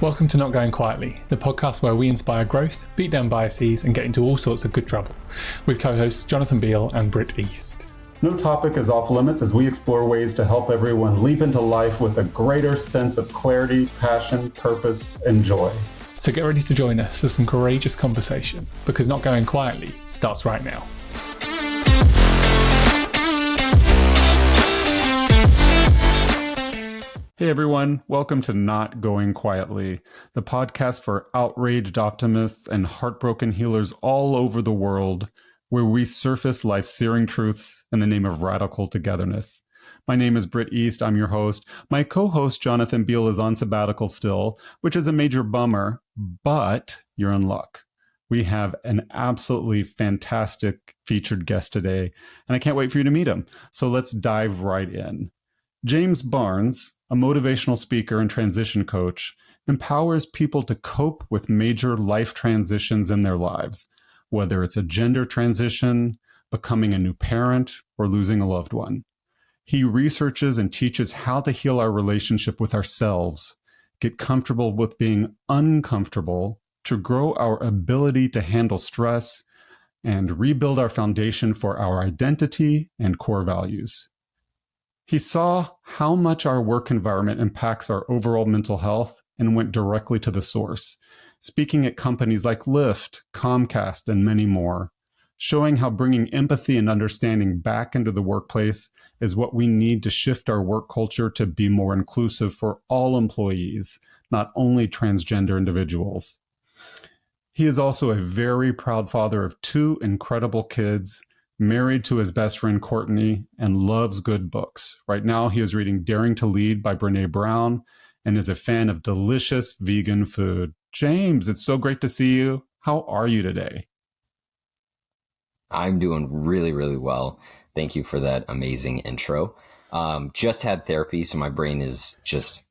Welcome to Not Going Quietly, the podcast where we inspire growth, beat down biases, and get into all sorts of good trouble, with co-hosts Jonathan Beal and Britt East. No topic is off limits as we explore ways to help everyone leap into life with a greater sense of clarity, passion, purpose, and joy. So get ready to join us for some courageous conversation, because Not Going Quietly starts right now. Hey everyone, welcome to Not Going Quietly, the podcast for outraged optimists and heartbroken healers all over the world, where we surface life's searing truths in the name of radical togetherness. My name is Britt East, I'm your host. My co-host Jonathan Beal is on sabbatical still, which is a major bummer, but you're in luck. We have an absolutely fantastic featured guest today, and I can't wait for you to meet him. So let's dive right in. James Barnes, a motivational speaker and transition coach, empowers people to cope with major life transitions in their lives, whether it's a gender transition, becoming a new parent, or losing a loved one. He researches and teaches how to heal our relationship with ourselves, get comfortable with being uncomfortable, to grow our ability to handle stress, and rebuild our foundation for our identity and core values. He saw how much our work environment impacts our overall mental health and went directly to the source, speaking at companies like Lyft, Comcast, and many more, showing how bringing empathy and understanding back into the workplace is what we need to shift our work culture to be more inclusive for all employees, not only transgender individuals. He is also a very proud father of 2 incredible kids, married to his best friend Courtney, and loves good books. Right now, he is reading Daring to Lead by Brené Brown and is a fan of delicious vegan food. James, it's so great to see you. How are you today? I'm doing really, really well. Thank you for that amazing intro. Just had therapy, so my brain is just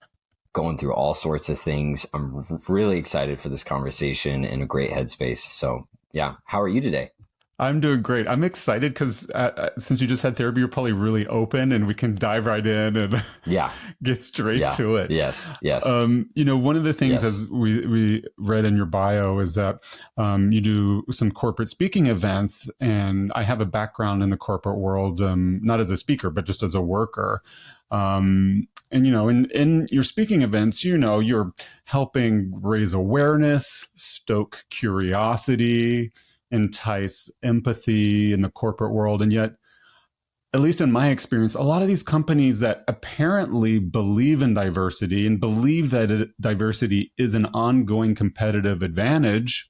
going through all sorts of things. I'm really excited for this conversation, in a great headspace. So yeah, how are you today? I'm doing great. I'm excited because since you just had therapy, you're probably really open and we can dive right in and get straight to it. Yes. One of the things as we read in your bio is that you do some corporate speaking events, and I have a background in the corporate world, not as a speaker, but just as a worker. And, in your speaking events, you're helping raise awareness, stoke curiosity, entice empathy in the corporate world. And yet, at least in my experience, a lot of these companies that apparently believe in diversity and believe that diversity is an ongoing competitive advantage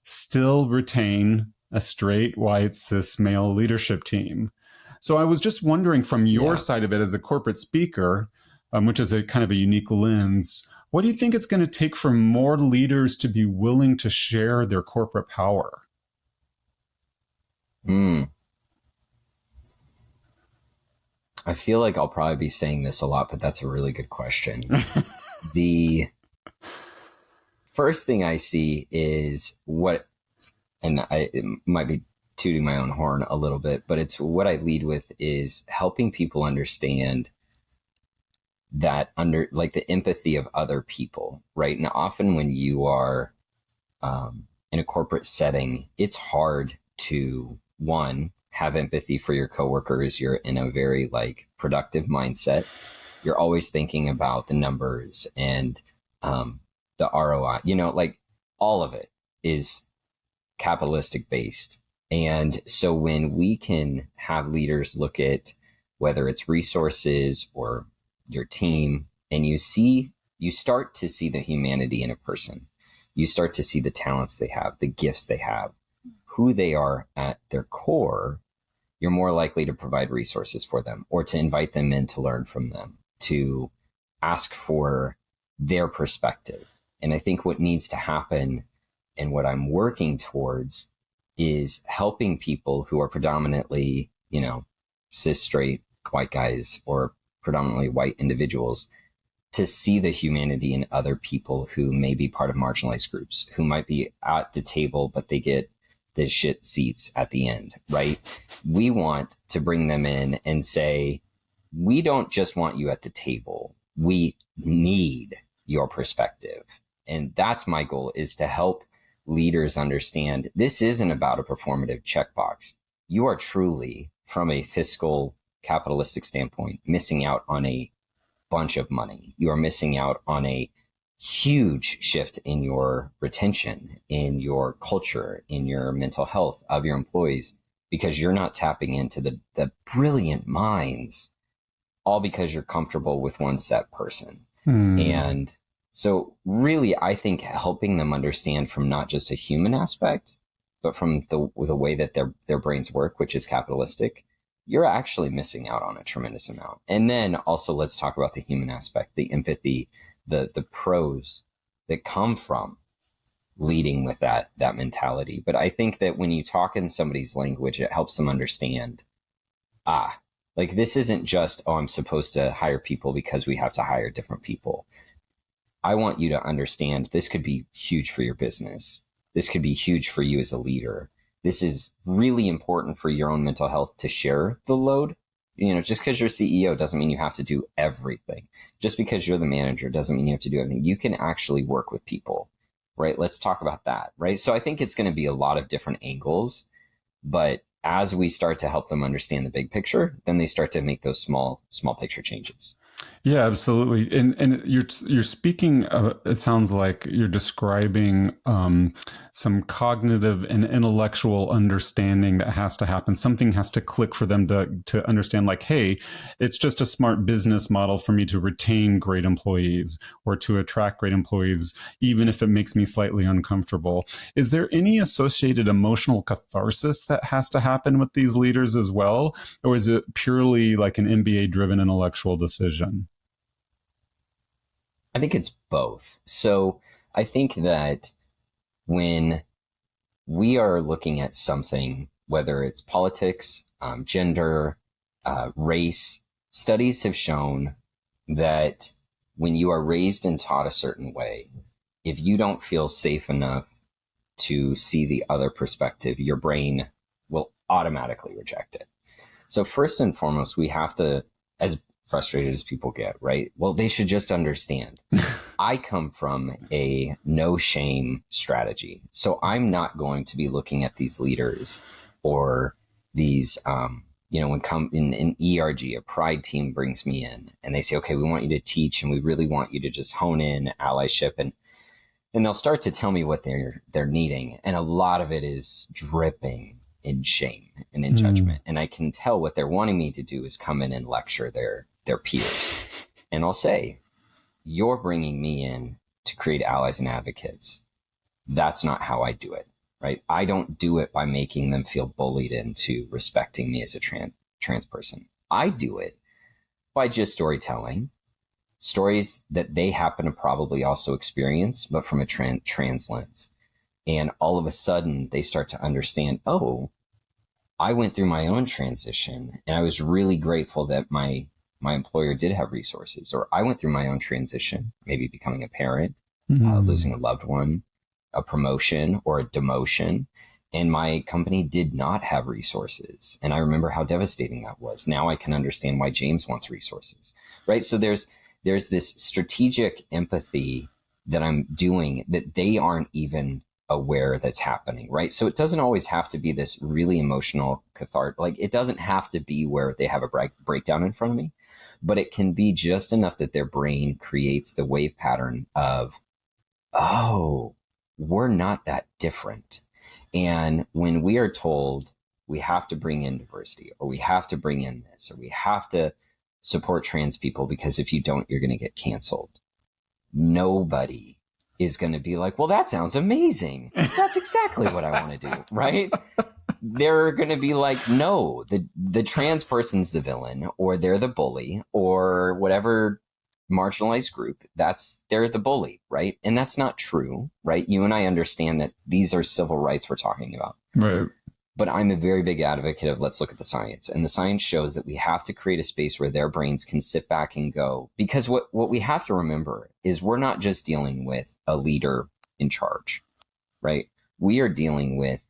still retain a straight, white, cis male leadership team. So I was just wondering, from your side of it as a corporate speaker, which is a kind of a unique lens, what do you think it's going to take for more leaders to be willing to share their corporate power? I feel like I'll probably be saying this a lot, but that's a really good question. The first thing I see is it might be tooting my own horn a little bit, but it's what I lead with is helping people understand that the empathy of other people, right? And often when you are in a corporate setting, it's hard to, one, have empathy for your coworkers. You're in a very productive mindset. You're always thinking about the numbers and the ROI, all of it is capitalistic based. And so when we can have leaders look at whether it's resources or your team, and you start to see the humanity in a person, you start to see the talents they have, the gifts they have, who they are at their core, you're more likely to provide resources for them or to invite them in to learn from them, to ask for their perspective. And I think what needs to happen and what I'm working towards is helping people who are predominantly, cis, straight, white guys or predominantly white individuals to see the humanity in other people who may be part of marginalized groups, who might be at the table, but they get the shit seats at the end, right? We want to bring them in and say, we don't just want you at the table. We need your perspective. And that's my goal, is to help leaders understand this isn't about a performative checkbox. You are truly, from a fiscal capitalistic standpoint, missing out on a bunch of money. You are missing out on a huge shift in your retention, in your culture, in your mental health of your employees, because you're not tapping into the brilliant minds, all because you're comfortable with one set person. And so really, I think helping them understand from not just a human aspect, but from the way that their brains work, which is capitalistic, you're actually missing out on a tremendous amount. And then also let's talk about the human aspect, the empathy, the pros that come from leading with that mentality. But I think that when you talk in somebody's language, it helps them understand, like this isn't just, oh, I'm supposed to hire people because we have to hire different people. I want you to understand this could be huge for your business. This could be huge for you as a leader. This is really important for your own mental health to share the load. Just because you're CEO doesn't mean you have to do everything. Just because you're the manager doesn't mean you have to do everything. You can actually work with people, right? Let's talk about that, right? So I think it's going to be a lot of different angles, but as we start to help them understand the big picture, then they start to make those small picture changes. Yeah, absolutely. And you're speaking, it sounds like you're describing some cognitive and intellectual understanding that has to happen. Something has to click for them to understand, like, hey, it's just a smart business model for me to retain great employees or to attract great employees, even if it makes me slightly uncomfortable. Is there any associated emotional catharsis that has to happen with these leaders as well? Or is it purely like an MBA-driven intellectual decision? I think it's both. So I think that when we are looking at something, whether it's politics, gender, race, studies have shown that when you are raised and taught a certain way, if you don't feel safe enough to see the other perspective, your brain will automatically reject it. So first and foremost, we have to, as frustrated as people get, right? Well, they should just understand. I come from a no shame strategy. So I'm not going to be looking at these leaders or these, when come in an ERG, a pride team brings me in and they say, okay, we want you to teach and we really want you to just hone in allyship. And they'll start to tell me what they're needing. And a lot of it is dripping in shame and in judgment. And I can tell what they're wanting me to do is come in and lecture their peers. And I'll say, you're bringing me in to create allies and advocates. That's not how I do it, right? I don't do it by making them feel bullied into respecting me as a trans person. I do it by just storytelling, stories that they happen to probably also experience, but from a trans lens. And all of a sudden they start to understand, oh, I went through my own transition and I was really grateful that my employer did have resources, or I went through my own transition, maybe becoming a parent, losing a loved one, a promotion or a demotion, and my company did not have resources. And I remember how devastating that was. Now I can understand why James wants resources, right? So there's this strategic empathy that I'm doing that they aren't even aware that's happening, right? So it doesn't always have to be this really emotional cathartic, like it doesn't have to be where they have a breakdown in front of me, but it can be just enough that their brain creates the wave pattern of, oh, we're not that different. And when we are told we have to bring in diversity, or we have to bring in this, or we have to support trans people because if you don't, you're going to get canceled. Nobody is going to be like, well, that sounds amazing. That's exactly what I want to do, right? They're going to be like, no, the trans person's the villain, or they're the bully, or whatever marginalized group, they're the bully, right? And that's not true, right? You and I understand that these are civil rights we're talking about. Right. But I'm a very big advocate of let's look at the science. And the science shows that we have to create a space where their brains can sit back and go. Because what we have to remember is we're not just dealing with a leader in charge, right? We are dealing with,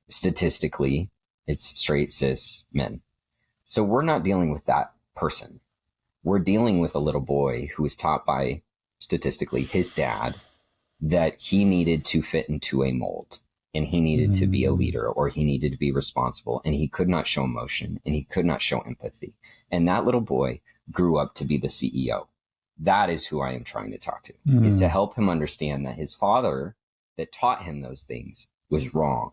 statistically, it's straight cis men. So we're not dealing with that person. We're dealing with a little boy who was taught by, statistically, his dad that he needed to fit into a mold, and he needed to be a leader, or he needed to be responsible, and he could not show emotion, and he could not show empathy. And that little boy grew up to be the CEO. That is who I am trying to talk to, is to help him understand that his father that taught him those things was wrong.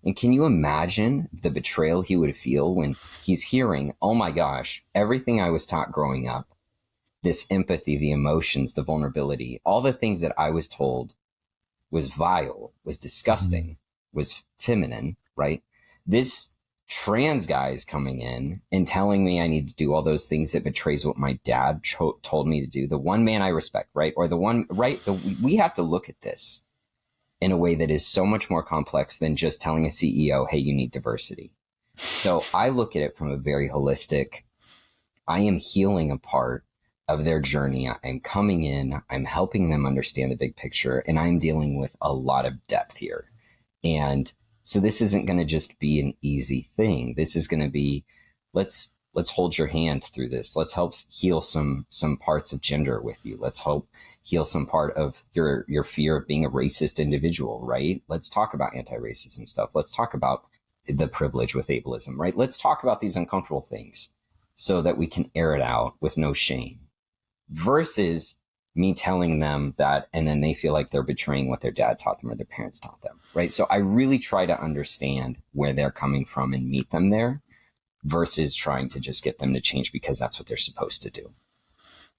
And can you imagine the betrayal he would feel when he's hearing, oh my gosh, everything I was taught growing up, this empathy, the emotions, the vulnerability, all the things that I was told was vile, was disgusting, was feminine, right? This trans guy is coming in and telling me I need to do all those things that betrays what my dad told me to do. The one man I respect, right? Or the one, right? We have to look at this in a way that is so much more complex than just telling a CEO, hey, you need diversity. So I look at it from a very holistic, I am healing a part of their journey. I'm coming in, I'm helping them understand the big picture, and I'm dealing with a lot of depth here. And so this isn't going to just be an easy thing. This is going to be, let's hold your hand through this. Let's help heal some parts of gender with you. Let's help heal some part of your fear of being a racist individual, right? Let's talk about anti-racism stuff. Let's talk about the privilege with ableism, right? Let's talk about these uncomfortable things so that we can air it out with no shame, versus me telling them that, and then they feel like they're betraying what their dad taught them or their parents taught them, right? So I really try to understand where they're coming from and meet them there, versus trying to just get them to change because that's what they're supposed to do.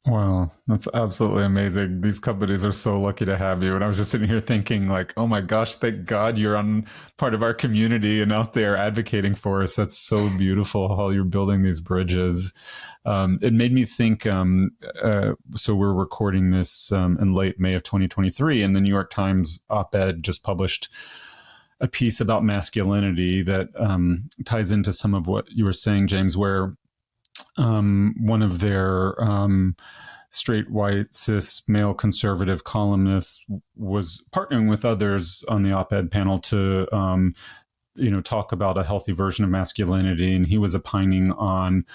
Wow, that's absolutely amazing. These companies are so lucky to have you. And I was just sitting here thinking like, oh my gosh, thank God you're on part of our community and out there advocating for us. That's so beautiful how you're building these bridges. It made me think, so we're recording this in late May of 2023, and the New York Times op-ed just published a piece about masculinity that ties into some of what you were saying, James, where one of their straight, white, cis, male conservative columnists was partnering with others on the op-ed panel to talk about a healthy version of masculinity. And he was opining on,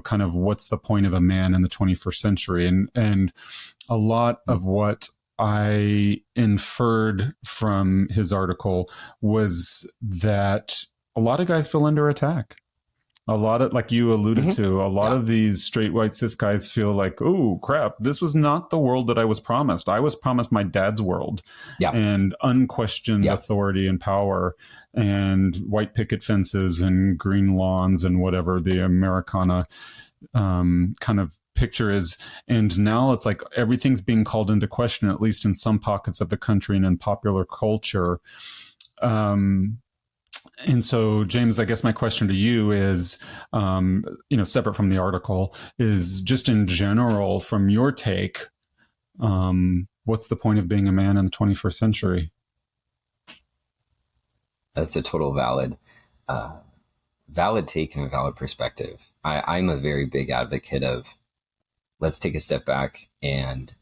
kind of what's the point of a man in the 21st century. And a lot of what I inferred from his article was that a lot of guys feel under attack. A lot of, like you alluded to, a lot of these straight white cis guys feel like, oh crap, this was not the world that I was promised. I was promised my dad's world and unquestioned authority and power and white picket fences and green lawns and whatever the Americana kind of picture is. And now it's like everything's being called into question, at least in some pockets of the country and in popular culture. And so, James, I guess my question to you is, separate from the article, is just in general, from your take, what's the point of being a man in the 21st century? That's a total valid take and a valid perspective. I'm a very big advocate of, let's take a step back and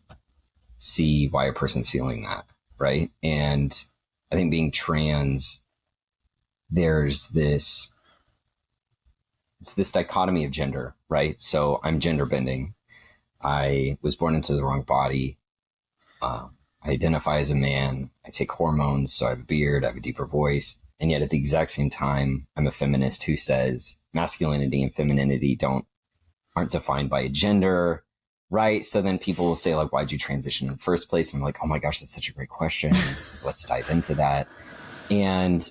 see why a person's feeling that, right? And I think being trans, there's this dichotomy of gender, right? So I'm gender bending. I was born into the wrong body. I identify as a man. I take hormones, so I have a beard, I have a deeper voice. And yet at the exact same time, I'm a feminist who says masculinity and femininity aren't defined by a gender, right? So then people will say, like, why'd you transition in the first place? And I'm like, oh my gosh, that's such a great question. Let's dive into that. And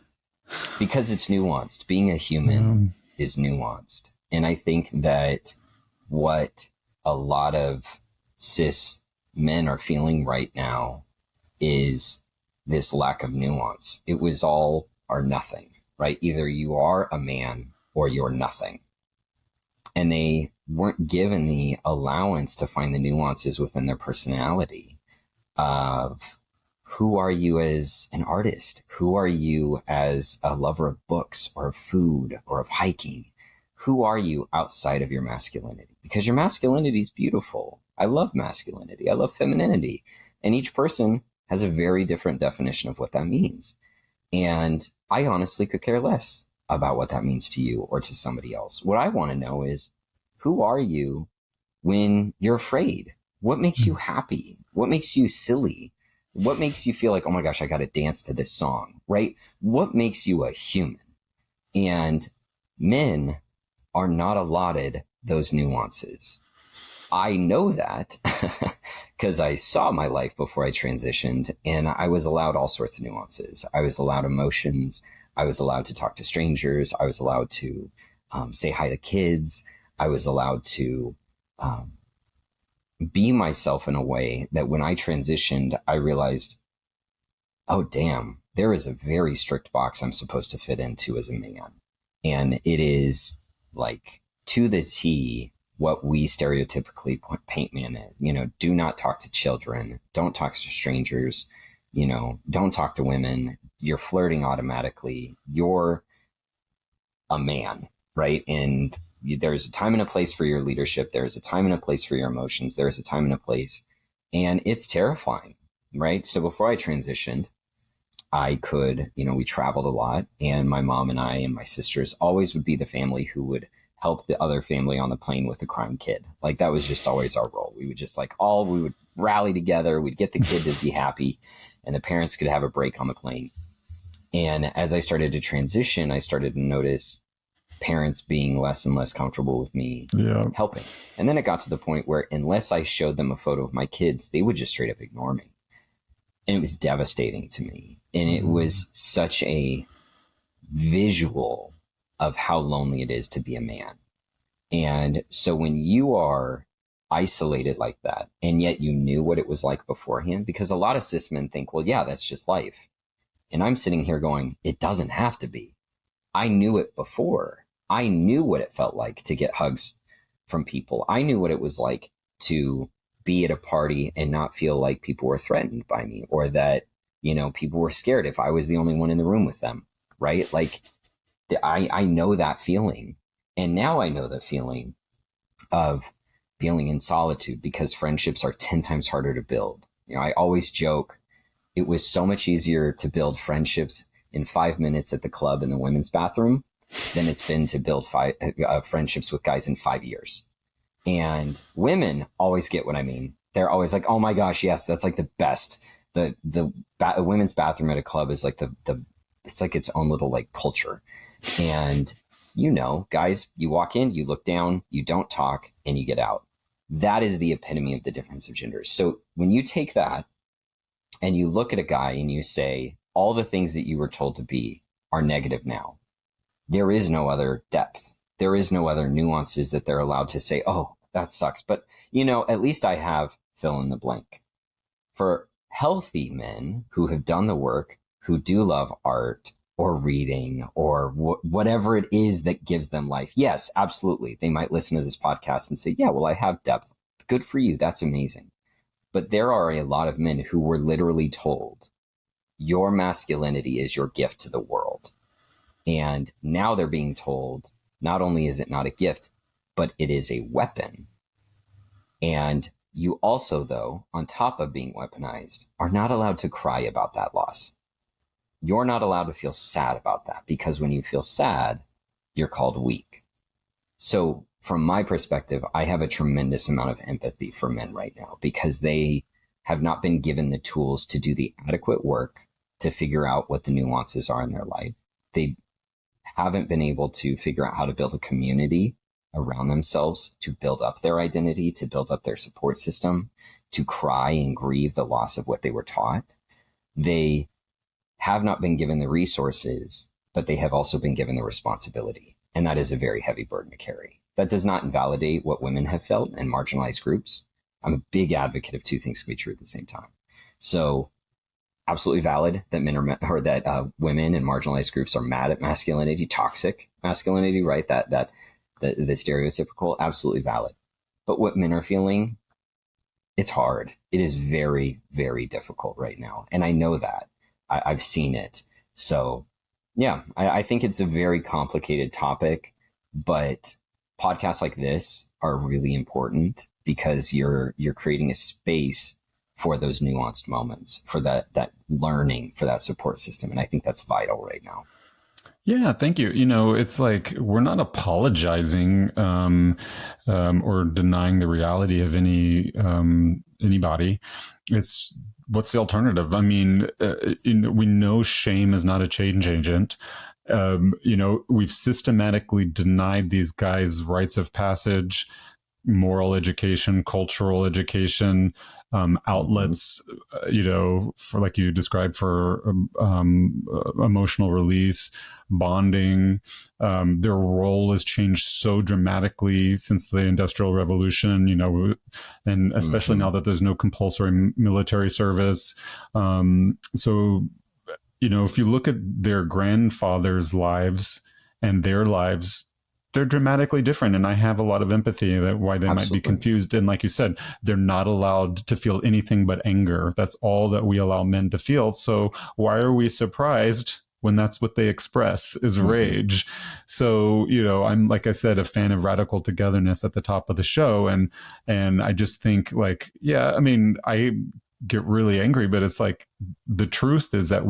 because it's nuanced. Being a human is nuanced. And I think that what a lot of cis men are feeling right now is this lack of nuance. It was all or nothing, right? Either you are a man or you're nothing. And they weren't given the allowance to find the nuances within their personality of, who are you as an artist? Who are you as a lover of books or of food or of hiking? Who are you outside of your masculinity? Because your masculinity is beautiful. I love masculinity. I love femininity. And each person has a very different definition of what that means. And I honestly could care less about what that means to you or to somebody else. What I want to know is, who are you when you're afraid? What makes you happy? What makes you silly? What makes you feel like, oh my gosh, I got to dance to this song, right? What makes you a human? And men are not allotted those nuances. I know that because I saw my life before I transitioned, and I was allowed all sorts of nuances. I was allowed emotions. I was allowed to talk to strangers. I was allowed to say hi to kids. I was allowed to be myself in a way that when I transitioned, I realized, oh, damn, there is a very strict box I'm supposed to fit into as a man. And it is like to the T what we stereotypically paint man in. You know, do not talk to children. Don't talk to strangers. You know, don't talk to women. You're flirting automatically. You're a man, right? And there's a time and a place for your leadership. There's a time and a place for your emotions. There's a time and a place. And it's terrifying, right? So before I transitioned, I could, you know, we traveled a lot, and my mom and I and my sisters always would be the family who would help the other family on the plane with the crying kid. Like that was just always our role. We would just we would rally together. We'd get the kid to be happy, and the parents could have a break on the plane. And as I started to transition, I started to notice parents being less and less comfortable with me helping. And then it got to the point where unless I showed them a photo of my kids, they would just straight up ignore me. And it was devastating to me. And it was such a visual of how lonely it is to be a man. And so when you are isolated like that, and yet you knew what it was like beforehand, because a lot of cis men think, well, yeah, that's just life. And I'm sitting here going, it doesn't have to be. I knew it before. I knew what it felt like to get hugs from people. I knew what it was like to be at a party and not feel like people were threatened by me, or that, you know, people were scared if I was the only one in the room with them, right? Like I know that feeling. And now I know the feeling of feeling in solitude, because friendships are 10 times harder to build. You know, I always joke, it was so much easier to build friendships in 5 minutes at the club in the women's bathroom than it's been to build friendships with guys in 5 years. And women always get what I mean. They're always like, oh my gosh, yes, that's like the best. The women's bathroom at a club is like it's like its own little like culture. And, you know, guys, you walk in, you look down, you don't talk, and you get out. That is the epitome of the difference of genders. So when you take that and you look at a guy and you say, all the things that you were told to be are negative now, there is no other depth. There is no other nuances that they're allowed to say, oh, that sucks. But, you know, at least I have fill in the blank. For healthy men who have done the work, who do love art or reading or whatever it is that gives them life. Yes, absolutely. They might listen to this podcast and say, yeah, well, I have depth. Good for you. That's amazing. But there are a lot of men who were literally told, your masculinity is your gift to the world. And now they're being told, not only is it not a gift, but it is a weapon. And you also, though, on top of being weaponized, are not allowed to cry about that loss. You're not allowed to feel sad about that, because when you feel sad, you're called weak. So from my perspective, I have a tremendous amount of empathy for men right now, because they have not been given the tools to do the adequate work to figure out what the nuances are in their life. They haven't been able to figure out how to build a community around themselves, to build up their identity, to build up their support system, to cry and grieve the loss of what they were taught. They have not been given the resources, but they have also been given the responsibility. And that is a very heavy burden to carry. That does not invalidate what women have felt in marginalized groups. I'm a big advocate of two things can be true at the same time. So absolutely valid that women in marginalized groups are mad at masculinity, toxic masculinity, right? The stereotypical, absolutely valid. But what men are feeling, it's hard. It is very, very difficult right now. And I know that. I've seen it. So yeah, I think it's a very complicated topic, but podcasts like this are really important, because you're creating a space for those nuanced moments, for that learning, for that support system. And I think that's vital right now. Yeah, thank you. You know, it's like we're not apologizing or denying the reality of anybody. It's what's the alternative? I mean, we know shame is not a change agent. We've systematically denied these guys rites of passage, moral education, cultural education, outlets, for, like you described, for emotional release, bonding. Their role has changed so dramatically since the Industrial Revolution, and especially now that there's no compulsory military service. So, if you look at their grandfathers' lives and their lives, they're dramatically different. And I have a lot of empathy that why they might be confused. And like you said, they're not allowed to feel anything but anger. That's all that we allow men to feel. So why are we surprised when that's what they express is rage? So, I'm, like I said, a fan of radical togetherness at the top of the show. And I just think, like, yeah, I mean, I get really angry, but it's like, the truth is that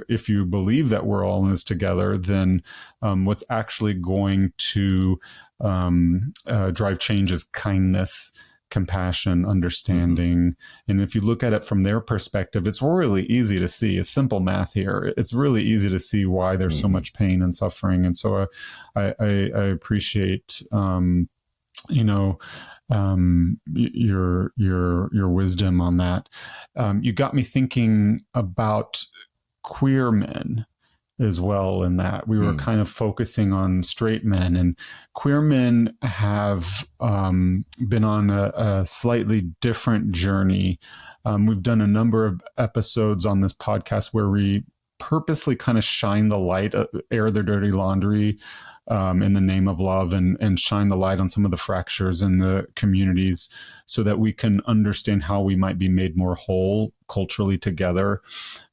if you believe that we're all in this together, then what's actually going to drive change is kindness, compassion, understanding. And if you look at it from their perspective, it's really easy to see. It's simple math here. It's really easy to see why there's so much pain and suffering. And so I appreciate your wisdom on that. You got me thinking about queer men as well, in that we were kind of focusing on straight men, and queer men have been on a slightly different journey. We've done a number of episodes on this podcast where we purposely kind of shine the light, air their dirty laundry in the name of love, and shine the light on some of the fractures in the communities so that we can understand how we might be made more whole culturally together.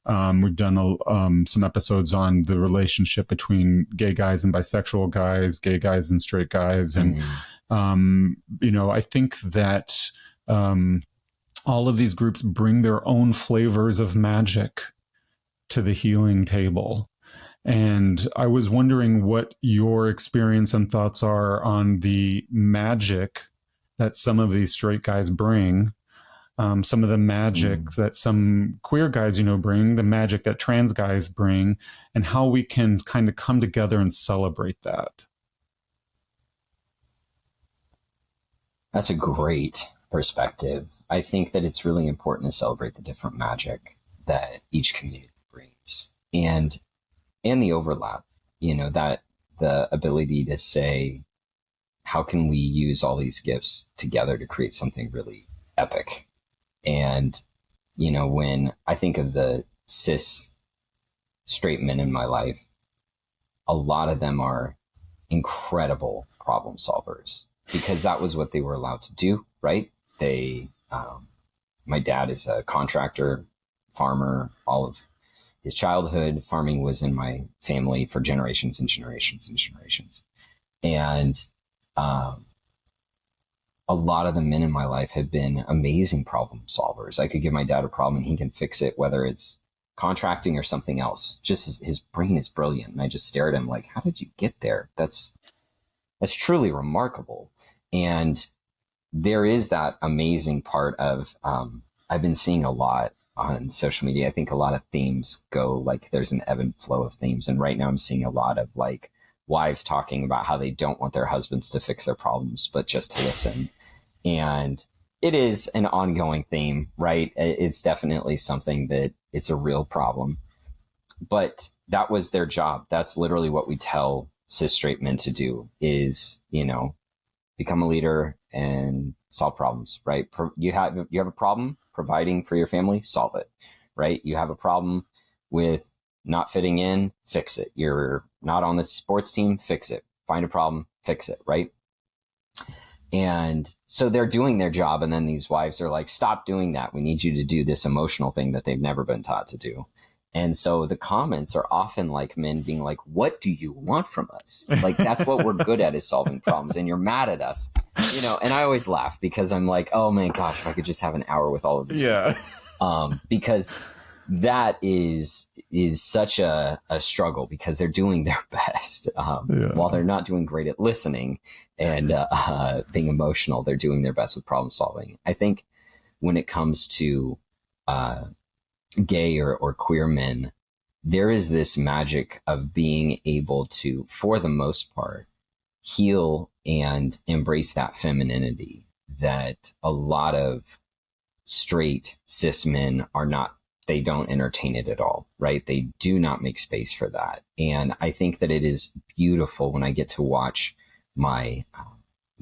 We've done some episodes on the relationship between gay guys and bisexual guys, gay guys and straight guys. And, I think that all of these groups bring their own flavors of magic to the healing table. And I was wondering what your experience and thoughts are on the magic that some of these straight guys bring, some of the magic that some queer guys, bring, the magic that trans guys bring, and how we can kind of come together and celebrate that. That's a great perspective. I think that it's really important to celebrate the different magic that each community brings, and the overlap, that the ability to say, how can we use all these gifts together to create something really epic? And, when I think of the cis straight men in my life, a lot of them are incredible problem solvers, because that was what they were allowed to do, right? My dad is a contractor, farmer, all of his childhood. Farming was in my family for generations and generations and generations. And a lot of the men in my life have been amazing problem solvers. I could give my dad a problem and he can fix it, whether it's contracting or something else. Just his brain is brilliant. And I just stare at him like, how did you get there? That's truly remarkable. And there is that amazing part of, I've been seeing a lot on social media. I think a lot of themes go, like, there's an ebb and flow of themes. And right now I'm seeing a lot of, like, wives talking about how they don't want their husbands to fix their problems, but just to listen. And it is an ongoing theme, right? It's definitely something that it's a real problem, but that was their job. That's literally what we tell cis straight men to do is, become a leader and solve problems, right? You have a problem providing for your family, solve it, right? You have a problem with not fitting in, fix it. You're not on the sports team, fix it. Find a problem, fix it, right? And so they're doing their job. And then these wives are like, stop doing that. We need you to do this emotional thing that they've never been taught to do. And so the comments are often like men being like, what do you want from us? Like, that's what we're good at, is solving problems. And you're mad at us, and I always laugh because I'm like, oh my gosh, if I could just have an hour with all of these people. Because that is such a struggle, because they're doing their best. While they're not doing great at listening and being emotional, they're doing their best with problem solving. I think when it comes to gay or queer men, there is this magic of being able to, for the most part, heal and embrace that femininity that a lot of straight cis men are not. They don't entertain it at all, right? They do not make space for that. And I think that it is beautiful when I get to watch my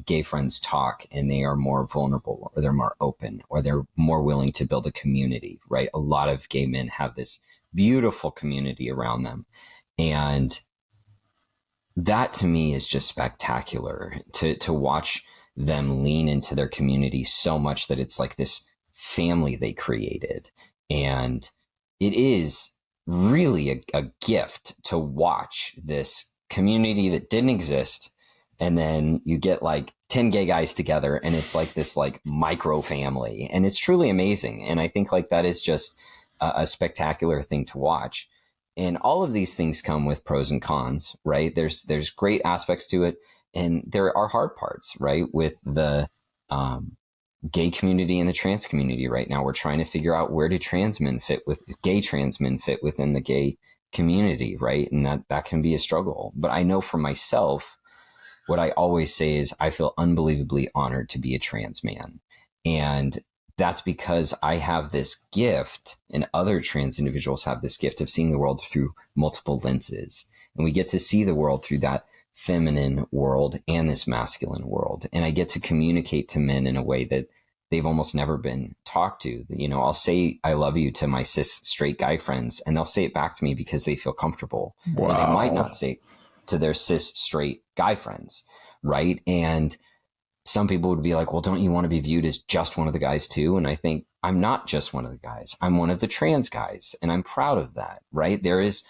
gay friends talk and they are more vulnerable, or they're more open, or they're more willing to build a community, right? A lot of gay men have this beautiful community around them. And that to me is just spectacular, to watch them lean into their community so much that it's like this family they created. And it is really a gift to watch this community that didn't exist. And then you get like 10 gay guys together and it's like this like micro family, and it's truly amazing. And I think like that is just a spectacular thing to watch. And all of these things come with pros and cons, right? There's great aspects to it, and there are hard parts, right? With the gay community and the trans community right now, we're trying to figure out where do trans men fit with gay trans men fit within the gay community, right? And that can be a struggle. But I know for myself, what I always say is I feel unbelievably honored to be a trans man. And that's because I have this gift, and other trans individuals have this gift of seeing the world through multiple lenses. And we get to see the world through that feminine world and this masculine world. And I get to communicate to men in a way that they've almost never been talked to. You know, I'll say I love you to my cis straight guy friends, and they'll say it back to me because they feel comfortable. Wow. Or they might not say to their cis straight guy friends, right? And some people would be like, well, don't you want to be viewed as just one of the guys too? And I think I'm not just one of the guys. I'm one of the trans guys, and I'm proud of that, right? There is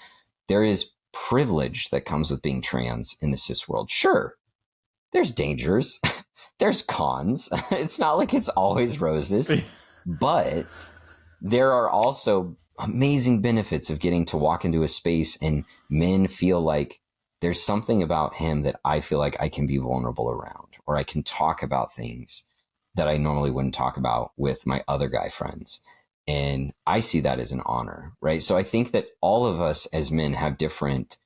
privilege that comes with being trans in the cis world. Sure, there's dangers, there's cons. It's not like it's always roses, but there are also amazing benefits of getting to walk into a space and men feel like there's something about him that I feel like I can be vulnerable around, or I can talk about things that I normally wouldn't talk about with my other guy friends. And I see that as an honor, right? So I think that all of us as men have different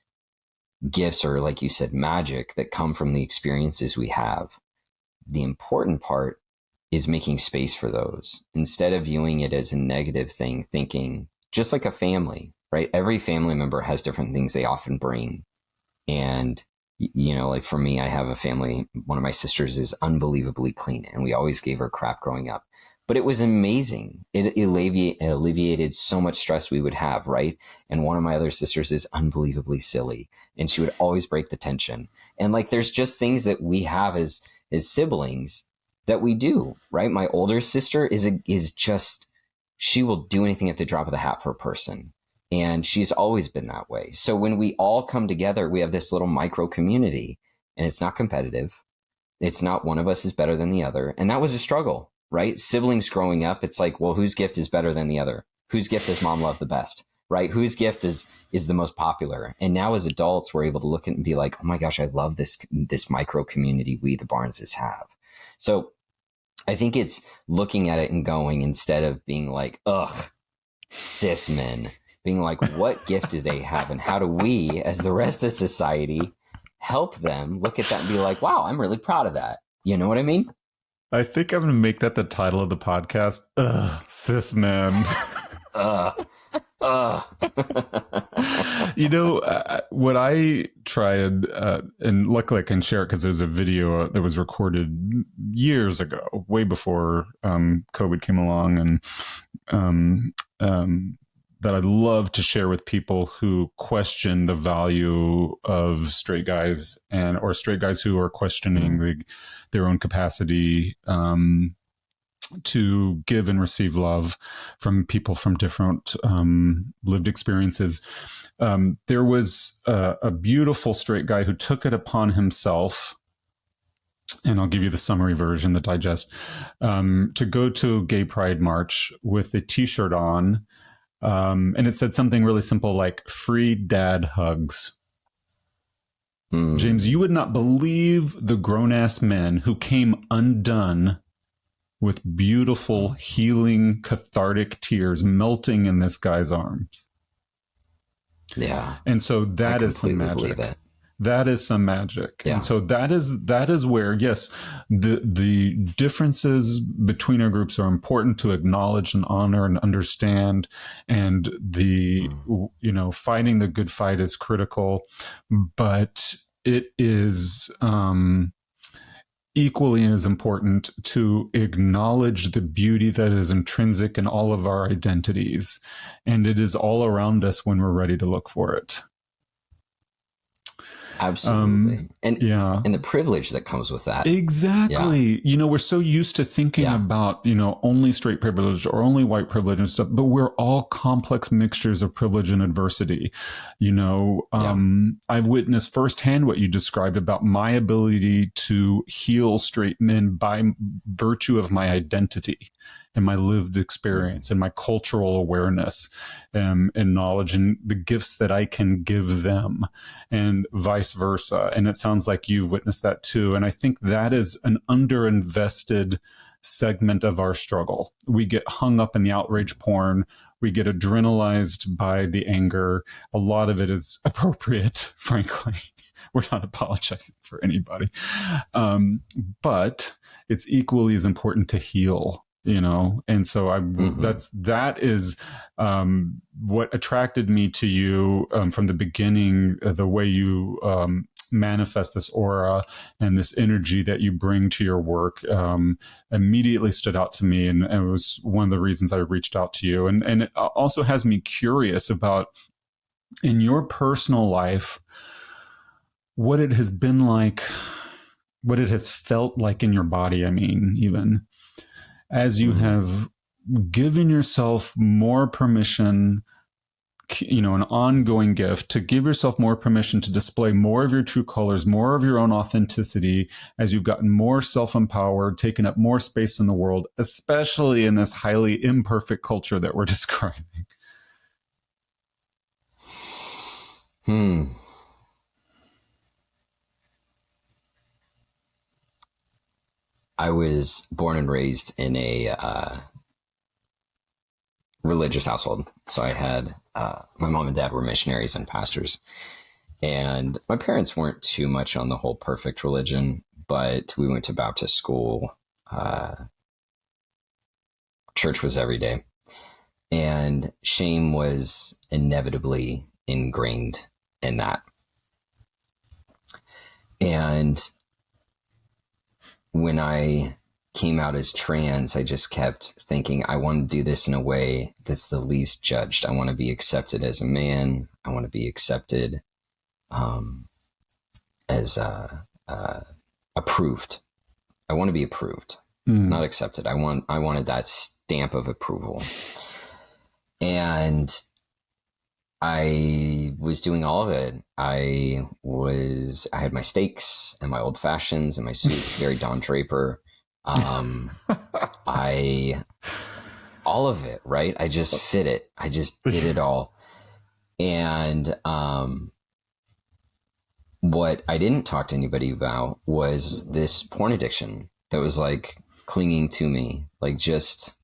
gifts, or like you said, magic that come from the experiences we have. The important part is making space for those instead of viewing it as a negative thing, thinking just like a family, right? Every family member has different things they often bring. And, you know, like for me, I have a family. One of my sisters is unbelievably clean, and we always gave her crap growing up. But it was amazing. It alleviated so much stress we would have, right? And one of my other sisters is unbelievably silly, and she would always break the tension. And like, there's just things that we have as siblings that we do, right? My older sister is just, she will do anything at the drop of the hat for a person. And she's always been that way. So when we all come together, we have this little micro community, and it's not competitive. It's not one of us is better than the other. And that was a struggle, right? Siblings growing up, it's like, well, whose gift is better than the other? Whose gift does mom love the best, right? Whose gift is the most popular? And now as adults, we're able to look at it and be like, oh my gosh, I love this micro community we, the Barneses, have. So I think it's looking at it and going, instead of being like, ugh, cis men, being like, what gift do they have, and how do we, as the rest of society, help them look at that and be like, wow, I'm really proud of that. You know what I mean? I think I'm going to make that the title of the podcast. Ugh, cis men. You know, what I tried, and luckily I can share it because there's a video that was recorded years ago, way before COVID came along, and that I'd love to share with people who question the value of straight guys, or straight guys who are questioning their own capacity to give and receive love from people from different lived experiences. There was a beautiful straight guy who took it upon himself, and I'll give you the summary version, the digest, to go to a gay pride march with a t-shirt on. And it said something really simple like free dad hugs. James, you would not believe the grown-ass men who came undone with beautiful, healing, cathartic tears melting in this guy's arms. Yeah. And so that is some magic. That is some magic. Yeah. And so that is where, yes, the differences between our groups are important to acknowledge and honor and understand. And the, fighting the good fight is critical, but it is, equally as important to acknowledge the beauty that is intrinsic in all of our identities. And it is all around us when we're ready to look for it. Absolutely. And the privilege that comes with that. Exactly. Yeah. We're so used to thinking about, only straight privilege or only white privilege and stuff, but we're all complex mixtures of privilege and adversity. I've witnessed firsthand what you described about my ability to heal straight men by virtue of my identity and my lived experience and my cultural awareness and knowledge and the gifts that I can give them and vice versa. And it sounds like you've witnessed that too. And I think that is an underinvested segment of our struggle. We get hung up in the outrage porn. We get adrenalized by the anger. A lot of it is appropriate, frankly. We're not apologizing for anybody. But it's equally as important to heal. And so that is what attracted me to you from the beginning, the way you manifest this aura and this energy that you bring to your work immediately stood out to me. And it was one of the reasons I reached out to you. And it also has me curious about, in your personal life, what it has been like, what it has felt like in your body. I mean, even as you have given yourself more permission, an ongoing gift to give yourself more permission to display more of your true colors, more of your own authenticity, as you've gotten more self-empowered, taken up more space in the world, especially in this highly imperfect culture that we're describing. I was born and raised in a religious household. So I had my mom and dad were missionaries and pastors. And my parents weren't too much on the whole perfect religion, but we went to Baptist school. Church was every day. And shame was inevitably ingrained in that. And when I came out as trans, I just kept thinking, I want to do this in a way that's the least judged. I want to be accepted as a man. I want to be accepted as approved. I want to be approved, not accepted. I wanted that stamp of approval. And I was doing all of it. I had my steaks and my old fashions and my suits, very Don Draper. All of it, right? I just fit it. I just did it all. And what I didn't talk to anybody about was this porn addiction that was like clinging to me, like just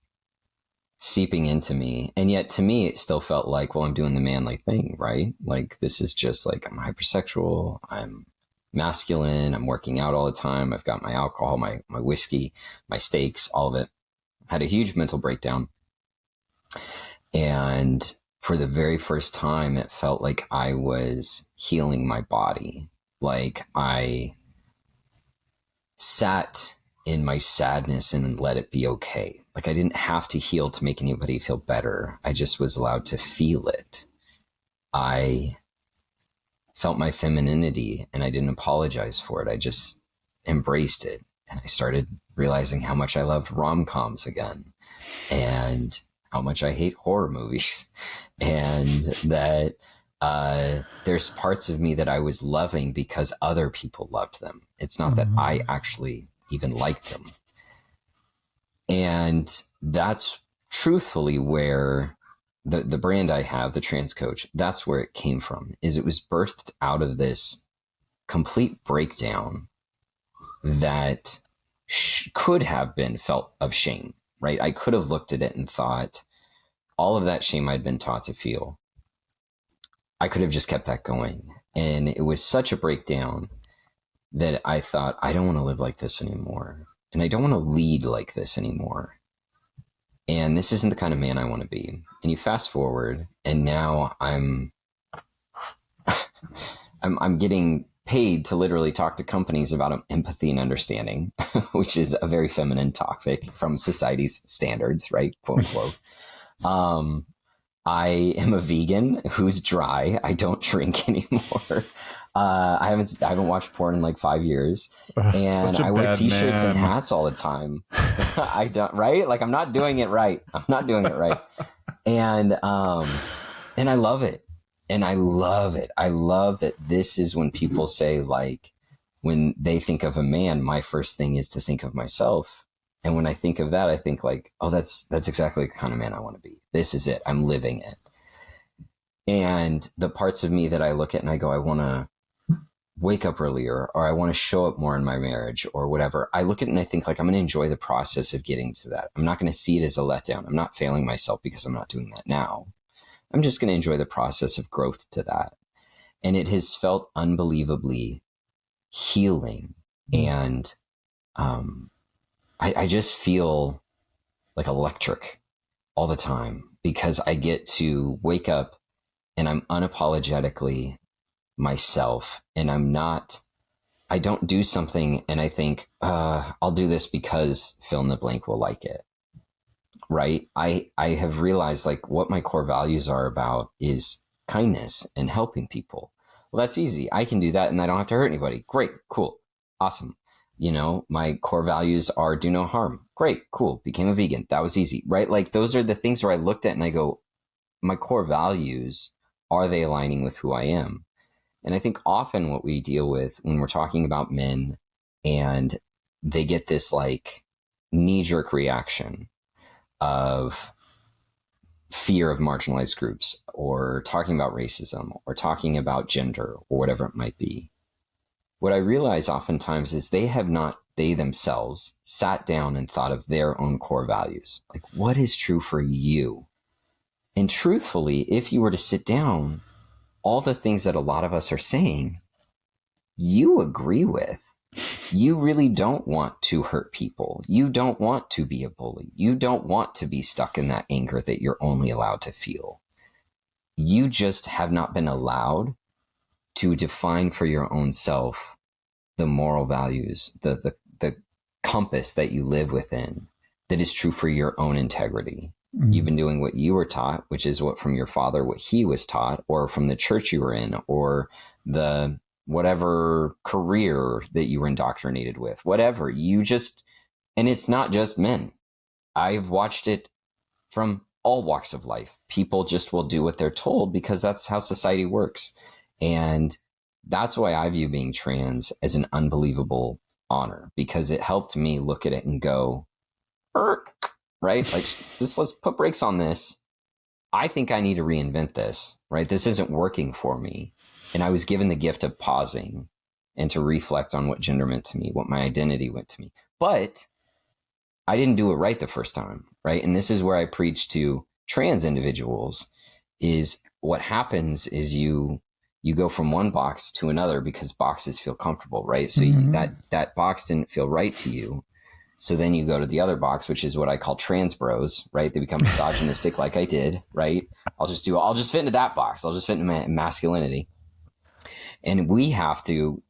seeping into me. And yet to me, it still felt like, well, I'm doing the manly thing, right? Like, this is just like, I'm hypersexual, I'm masculine, I'm working out all the time, I've got my alcohol, my whiskey, my steaks, all of it. Had a huge mental breakdown. And for the very first time, it felt like I was healing my body. Like I sat in my sadness and let it be okay. Like I didn't have to heal to make anybody feel better. I just was allowed to feel it. I felt my femininity and I didn't apologize for it. I just embraced it. And I started realizing how much I loved rom-coms again and how much I hate horror movies. And that there's parts of me that I was loving because other people loved them. It's not that I actually even liked them. And that's truthfully where the brand I have, the Trans Coach, that's where it came from. Is it was birthed out of this complete breakdown that could have been felt of shame, right? I could have looked at it and thought all of that shame I'd been taught to feel, I could have just kept that going. And it was such a breakdown that I thought, I don't want to live like this anymore. And I don't want to lead like this anymore. And this isn't the kind of man I want to be. And you fast forward, and now I'm getting paid to literally talk to companies about empathy and understanding, which is a very feminine topic from society's standards, right? Quote unquote. I am a vegan who's dry. I don't drink anymore. I haven't watched porn in like 5 years, and I wear t-shirts and hats all the time. I don't, right? Like I'm not doing it right. And I love it. And I love it. I love that this is when people say, like, when they think of a man, my first thing is to think of myself. And when I think of that, I think like, oh, that's exactly the kind of man I want to be. This is it. I'm living it. And the parts of me that I look at and I go, I want to wake up earlier, or I want to show up more in my marriage or whatever. I look at it and I think like, I'm going to enjoy the process of getting to that. I'm not going to see it as a letdown. I'm not failing myself because I'm not doing that now. I'm just going to enjoy the process of growth to that. And it has felt unbelievably healing. And I just feel like electric all the time because I get to wake up and I'm unapologetically myself. And I don't do something and I think, I'll do this because fill in the blank will like it. Right. I have realized like what my core values are about is kindness and helping people. Well, that's easy. I can do that and I don't have to hurt anybody. Great. Cool. Awesome. You know, my core values are do no harm. Great. Cool. Became a vegan. That was easy. Right. Like those are the things where I looked at and I go, my core values, are they aligning with who I am? And I think often what we deal with when we're talking about men and they get this like knee-jerk reaction of fear of marginalized groups or talking about racism or talking about gender or whatever it might be. What I realize oftentimes is they themselves sat down and thought of their own core values. Like, what is true for you? And truthfully, if you were to sit down, all the things that a lot of us are saying, you agree with. You really don't want to hurt people. You don't want to be a bully. You don't want to be stuck in that anger that you're only allowed to feel. You just have not been allowed to define for your own self the moral values, the compass that you live within that is true for your own integrity. Mm-hmm. You've been doing what you were taught, which is what from your father, what he was taught, or from the church you were in, or the whatever career that you were indoctrinated with, whatever. And it's not just men. I've watched it from all walks of life. People just will do what they're told because that's how society works. And that's why I view being trans as an unbelievable honor, because it helped me look at it and go, right? Like let's put brakes on this. I think I need to reinvent this, right? This isn't working for me. And I was given the gift of pausing and to reflect on what gender meant to me, what my identity meant to me. But I didn't do it right the first time, right? And this is where I preach to trans individuals is what happens is you go from one box to another because boxes feel comfortable, right? So that box didn't feel right to you. So then you go to the other box, which is what I call trans bros, right? They become misogynistic like I did, right? I'll just fit into that box. I'll just fit into masculinity. And we have to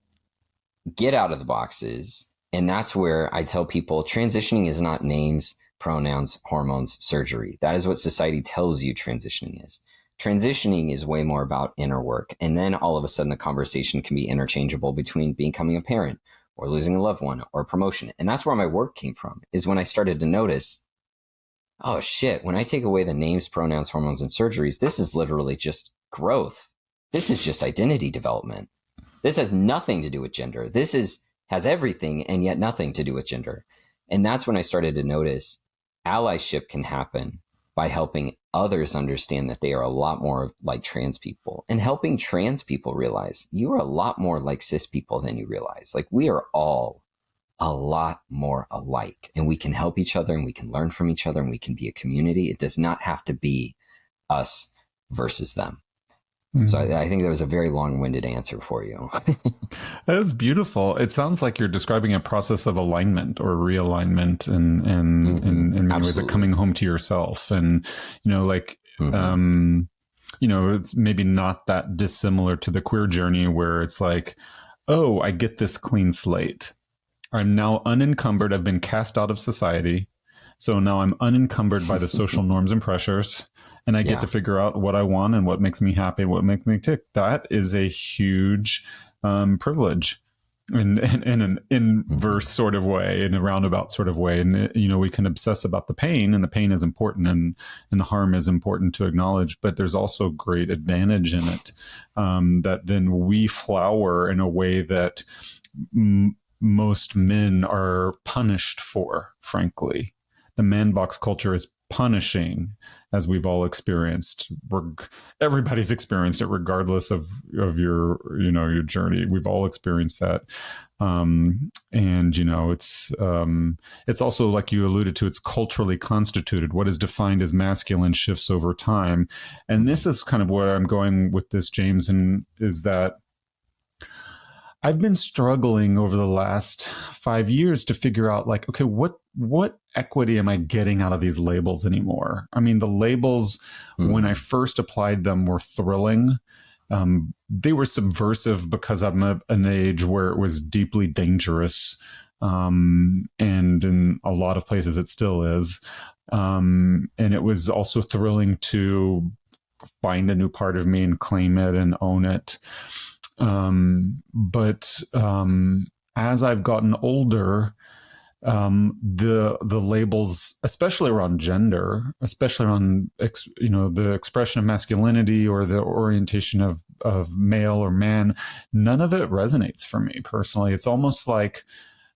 get out of the boxes. And that's where I tell people transitioning is not names, pronouns, hormones, surgery. That is what society tells you transitioning is. Transitioning is way more about inner work. And then all of a sudden the conversation can be interchangeable between becoming a parent or losing a loved one or promotion. And that's where my work came from, is when I started to notice, oh shit, when I take away the names, pronouns, hormones, and surgeries, this is literally just growth. This is just identity development. This has nothing to do with gender. Has everything and yet nothing to do with gender. And that's when I started to notice allyship can happen by helping others understand that they are a lot more like trans people, and helping trans people realize you are a lot more like cis people than you realize. Like we are all a lot more alike, and we can help each other and we can learn from each other and we can be a community. It does not have to be us versus them. So I think that was a very long-winded answer for you. That is beautiful. It sounds like you're describing a process of alignment or realignment in many ways, like coming home to yourself. And, like, it's maybe not that dissimilar to the queer journey where it's like, oh, I get this clean slate. I'm now unencumbered. I've been cast out of society. So now I'm unencumbered by the social norms and pressures, and I get to figure out what I want and what makes me happy and what makes me tick. That is a huge privilege in an inverse sort of way, in a roundabout sort of way. And, we can obsess about the pain, and the pain is important, and the harm is important to acknowledge, but there's also great advantage in it, that then we flower in a way that most men are punished for, frankly. The man box culture is punishing, as we've all experienced. Everybody's experienced it, regardless of your your journey. We've all experienced that, and it's also, like you alluded to, it's culturally constituted. What is defined as masculine shifts over time, and this is kind of where I'm going with this, James, and is that I've been struggling over the last 5 years to figure out, like, okay, what equity am I getting out of these labels anymore? I mean, the labels, when I first applied them, were thrilling. They were subversive because I'm an age where it was deeply dangerous. And in a lot of places it still is. And it was also thrilling to find a new part of me and claim it and own it. But as I've gotten older, the labels, especially around gender, especially around the expression of masculinity or the orientation of male or man, none of it resonates for me personally. It's almost like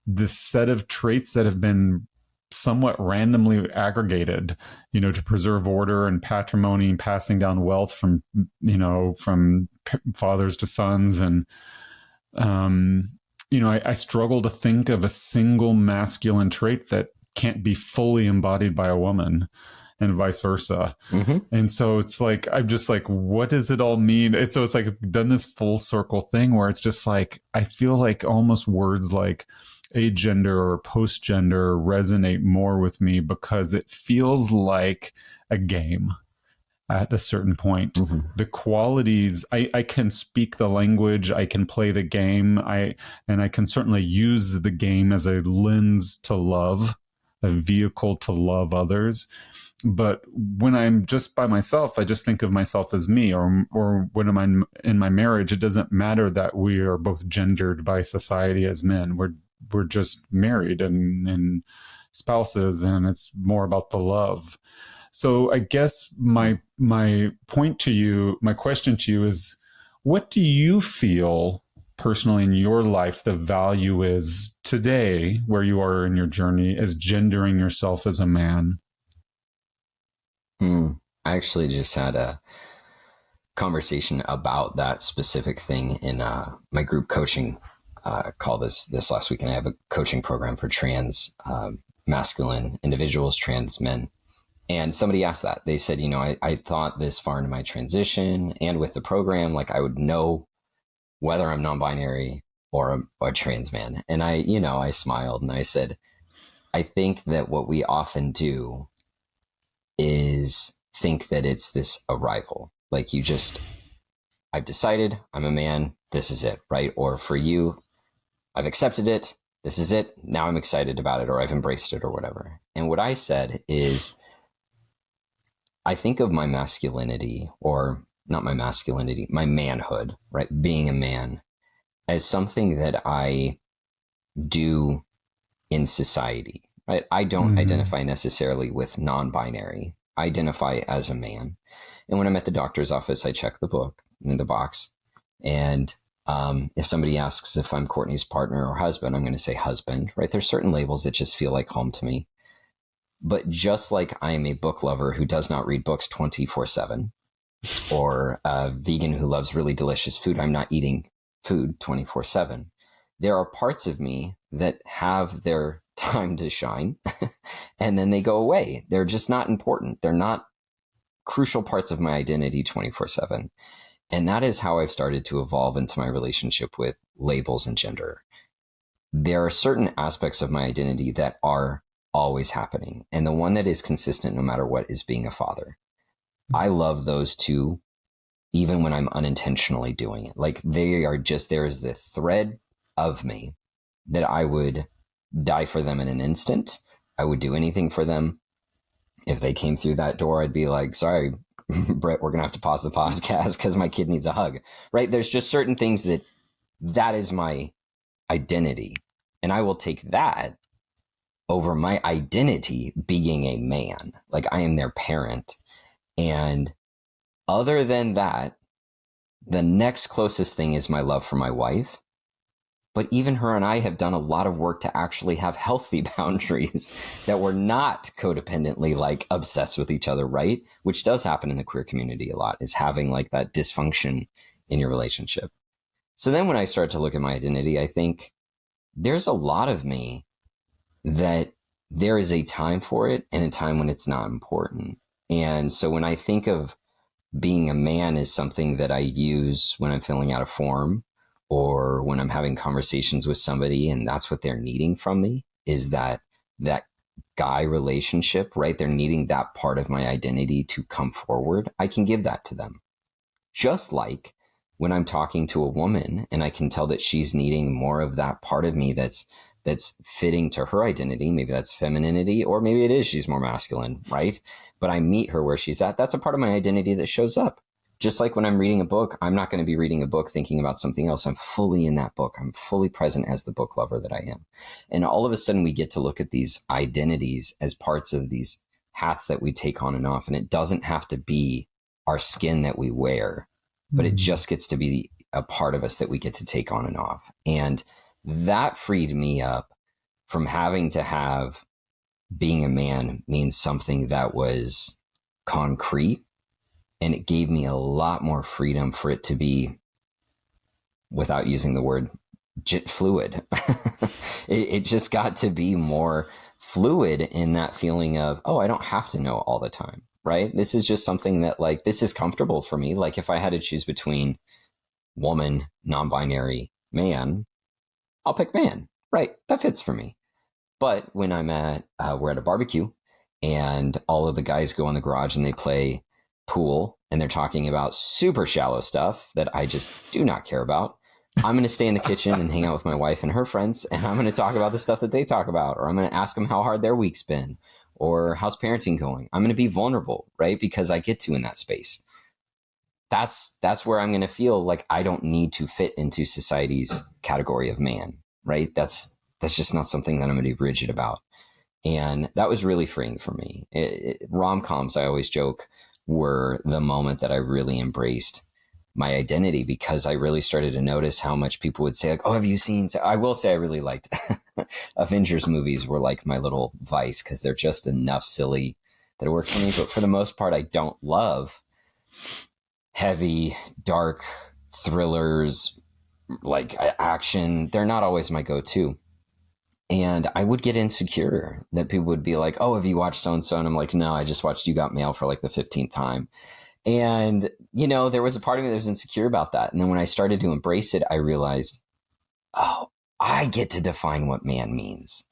this set of traits that have been somewhat randomly aggregated, to preserve order and patrimony and passing down wealth from fathers to sons. And, I struggle to think of a single masculine trait that can't be fully embodied by a woman, and vice versa. And so it's like, I'm just like, what does it all mean? It's like I've done this full circle thing where it's just like, I feel like almost words like agender or post-gender resonate more with me because it feels like a game at a certain point. The qualities, I can speak the language, I can play the game, and I can certainly use the game as a lens to love, a vehicle to love others. But when I'm just by myself, I just think of myself as me, or when I'm in my marriage, it doesn't matter that we are both gendered by society as men. We're just married and spouses, and it's more about the love. So I guess my point to you, my question to you is, what do you feel personally in your life the value is today, where you are in your journey, as gendering yourself as a man? I actually just had a conversation about that specific thing in my group coaching call this last week, and I have a coaching program for trans masculine individuals, trans men. And somebody asked that. They said, I thought this far into my transition and with the program, like I would know whether I'm non-binary or a trans man. And I smiled and I said, I think that what we often do is think that it's this arrival. Like I've decided I'm a man. This is it, right? Or for you, I've accepted it. This is it. Now I'm excited about it, or I've embraced it, or whatever. And what I said is, I think of my masculinity, or not my masculinity, my manhood, right? Being a man, as something that I do in society, right? I don't identify necessarily with non-binary. I identify as a man. And when I'm at the doctor's office, I check the box. And if somebody asks if I'm Courtney's partner or husband, I'm going to say husband, right? There's certain labels that just feel like home to me. But just like I am a book lover who does not read books 24/7, or a vegan who loves really delicious food, I'm not eating food 24/7. There are parts of me that have their time to shine and then they go away. They're just not important. They're not crucial parts of my identity 24/7. And that is how I've started to evolve into my relationship with labels and gender. There are certain aspects of my identity that are always happening. And the one that is consistent no matter what is being a father. I love those two, even when I'm unintentionally doing it. Like they are just, there is the thread of me that I would die for them in an instant. I would do anything for them. If they came through that door, I'd be like, sorry, Britt, we're going to have to pause the podcast because my kid needs a hug, right? There's just certain things that is my identity. And I will take that over my identity being a man. Like I am their parent. And other than that, the next closest thing is my love for my wife. But even her and I have done a lot of work to actually have healthy boundaries that we're not codependently like obsessed with each other, right? Which does happen in the queer community a lot, is having like that dysfunction in your relationship. So then when I start to look at my identity, I think there's a lot of me that there is a time for it and a time when it's not important. And so when I think of being a man as something that I use when I'm filling out a form or when I'm having conversations with somebody and that's what they're needing from me, is that guy relationship, right? They're needing that part of my identity to come forward. I can give that to them. Just like when I'm talking to a woman and I can tell that she's needing more of that part of me that's fitting to her identity. Maybe that's femininity, or maybe it is she's more masculine, right? But I meet her where she's at. That's a part of my identity that shows up. Just like when I'm reading a book, I'm not going to be reading a book thinking about something else. I'm fully in that book. I'm fully present as the book lover that I am. And all of a sudden we get to look at these identities as parts of these hats that we take on and off. And it doesn't have to be our skin that we wear, but it just gets to be a part of us that we get to take on and off. And that freed me up from having to have being a man means something that was concrete. And it gave me a lot more freedom for it to be, without using the word, fluid. It just got to be more fluid in that feeling of, oh, I don't have to know all the time, right? This is just something that like, this is comfortable for me. Like if I had to choose between woman, non-binary, man, I'll pick man, right? That fits for me. But when I'm we're at a barbecue and all of the guys go in the garage and they play pool and they're talking about super shallow stuff that I just do not care about, I'm going to stay in the kitchen and hang out with my wife and her friends, and I'm going to talk about the stuff that they talk about, or I'm going to ask them how hard their week's been, or how's parenting going. I'm going to be vulnerable, right? Because I get to in that space. That's where I'm going to feel like I don't need to fit into society's category of man, right? That's just not something that I'm going to be rigid about. And that was really freeing for me. Rom-coms, I always joke, were the moment that I really embraced my identity, because I really started to notice how much people would say like, oh, have you seen, I will say I really liked Avengers movies were like my little vice, because they're just enough silly that it worked for me. But for the most part, I don't love heavy, dark thrillers, like action. They're not always my go-to. And I would get insecure that people would be like, oh, have you watched so-and-so? And I'm like, no, I just watched You Got Mail for like the 15th time. And, you know, there was a part of me that was insecure about that. And then when I started to embrace it, I realized, oh, I get to define what man means.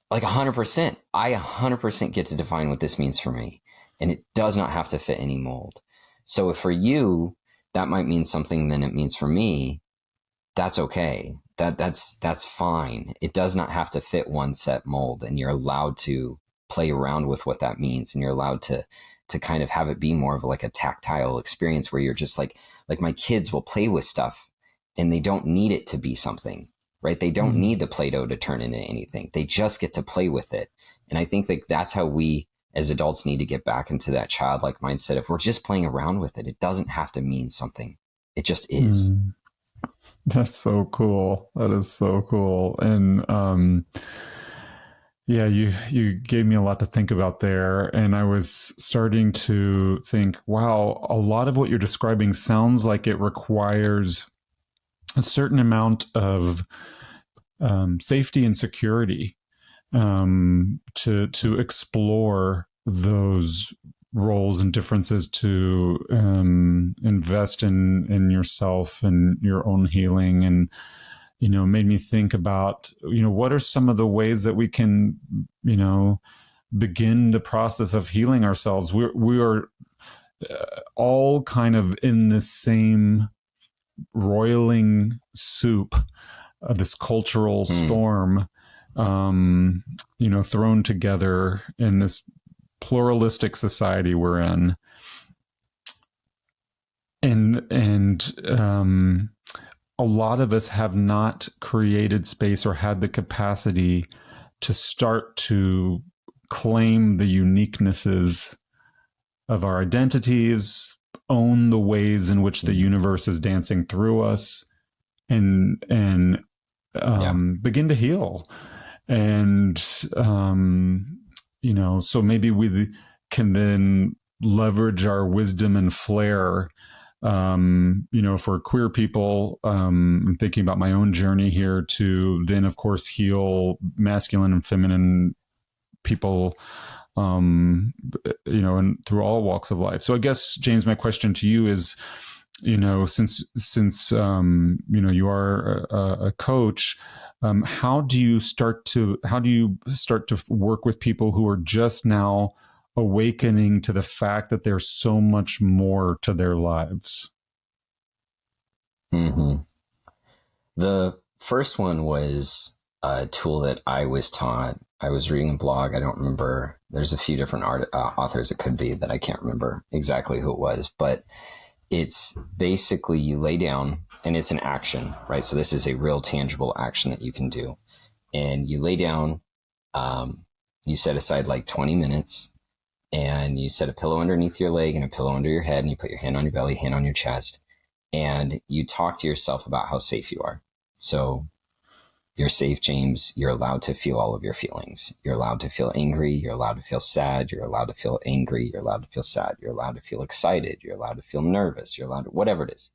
Like 100%. I 100% get to define what this means for me. And it does not have to fit any mold. So if for you, that might mean something than it means for me, that's okay. That's fine. It does not have to fit one set mold, and you're allowed to play around with what that means. And you're allowed to kind of have it be more of like a tactile experience where you're just like my kids will play with stuff and they don't need it to be something, right? They don't need the Play-Doh to turn into anything. They just get to play with it. And I think like that's how we as adults need to get back into that childlike mindset. If we're just playing around with it, it doesn't have to mean something. It just is. That's so cool. That is so cool. And yeah, you gave me a lot to think about there. And I was starting to think, wow, a lot of what you're describing sounds like it requires a certain amount of safety and security, to explore those roles and differences, to invest in yourself and your own healing. And made me think about what are some of the ways that we can begin the process of healing ourselves. We are all kind of in this same roiling soup of this cultural storm, thrown together in this pluralistic society we're in. And a lot of us have not created space or had the capacity to start to claim the uniquenesses of our identities, own the ways in which the universe is dancing through us, and begin to heal. And, so maybe we can then leverage our wisdom and flair. For queer people, I'm thinking about my own journey here to then, of course, heal masculine and feminine people, and through all walks of life. So I guess, James, my question to you is, since you are a coach, how do you start to work with people who are just now awakening to the fact that there's so much more to their lives? Mm-hmm. The first one was a tool that I was taught. I was reading a blog. I don't remember. There's a few different authors it could be that I can't remember exactly who it was, but it's basically you lay down, and it's an action, right? So this is a real tangible action that you can do. And you lay down, you set aside like 20 minutes, and you set a pillow underneath your leg and a pillow under your head, and you put your hand on your belly, hand on your chest, and you talk to yourself about how safe you are. So you're safe, James. You're allowed to feel all of your feelings. You're allowed to feel angry. You're allowed to feel sad. You're allowed to feel angry. You're allowed to feel sad. You're allowed to feel excited. You're allowed to feel nervous. You're allowed to, whatever it is.